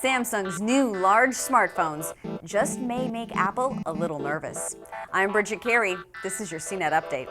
Samsung's new large smartphones just may make Apple a little nervous. I'm Bridget Carey. This is your CNET update.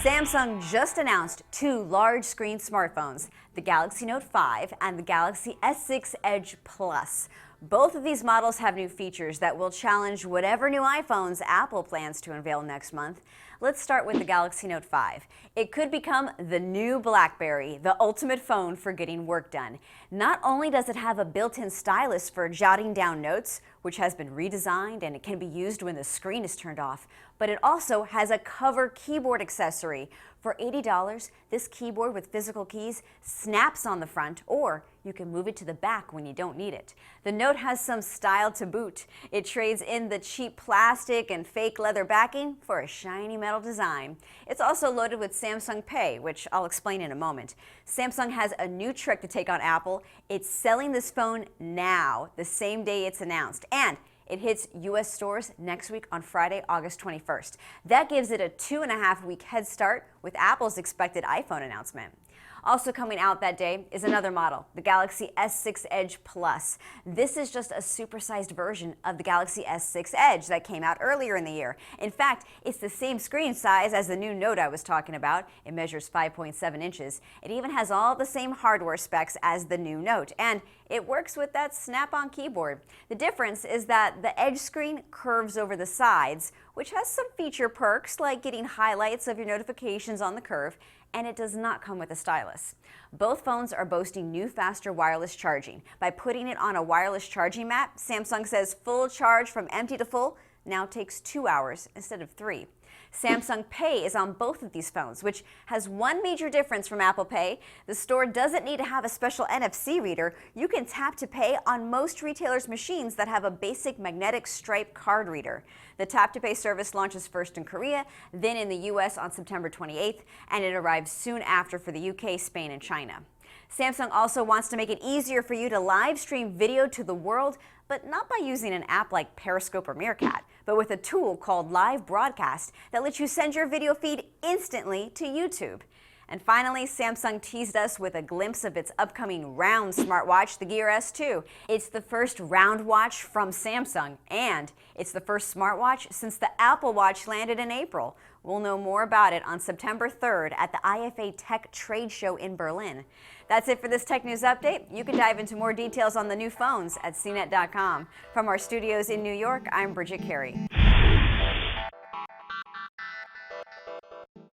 Samsung just announced two large-screen smartphones, the Galaxy Note 5 and the Galaxy S6 Edge Plus. Both of these models have new features that will challenge whatever new iPhones Apple plans to unveil next month. Let's start with the Galaxy Note 5. It could become the new BlackBerry, the ultimate phone for getting work done. Not only does it have a built-in stylus for jotting down notes, which has been redesigned and it can be used when the screen is turned off, but it also has a cover keyboard accessory. For $80, this keyboard with physical keys snaps on the front, or you can move it to the back when you don't need it. The Note has some style to boot. It trades in the cheap plastic and fake leather backing for a shiny metal design. It's also loaded with Samsung Pay, which I'll explain in a moment. Samsung has a new trick to take on Apple. It's selling this phone now, the same day it's announced. And it hits U.S. stores next week on Friday, August 21st. That gives it a 2.5-week head start with Apple's expected iPhone announcement. Also coming out that day is another model, the Galaxy S6 Edge Plus. This is just a supersized version of the Galaxy S6 Edge that came out earlier in the year. In fact, it's the same screen size as the new Note I was talking about. It measures 5.7 inches. It even has all the same hardware specs as the new Note, and it works with that snap-on keyboard. The difference is that the Edge screen curves over the sides, which has some feature perks like getting highlights of your notifications on the curve, and it does not come with a stylus. Both phones are boasting new faster wireless charging. By putting it on a wireless charging mat, Samsung says full charge from empty to full now takes 2 hours instead of 3. Samsung Pay is on both of these phones, which has one major difference from Apple Pay. The store doesn't need to have a special NFC reader. You can tap to pay on most retailers' machines that have a basic magnetic stripe card reader. The tap to pay service launches first in Korea, then in the US on September 28th, and it arrives soon after for the UK, Spain, and China. Samsung also wants to make it easier for you to live stream video to the world, but not by using an app like Periscope or Meerkat, but with a tool called Live Broadcast that lets you send your video feed instantly to YouTube. And finally, Samsung teased us with a glimpse of its upcoming round smartwatch, the Gear S2. It's the first round watch from Samsung, and it's the first smartwatch since the Apple Watch landed in April. We'll know more about it on September 3rd at the IFA Tech Trade Show in Berlin. That's it for this Tech News Update. You can dive into more details on the new phones at CNET.com. From our studios in New York, I'm Bridget Carey.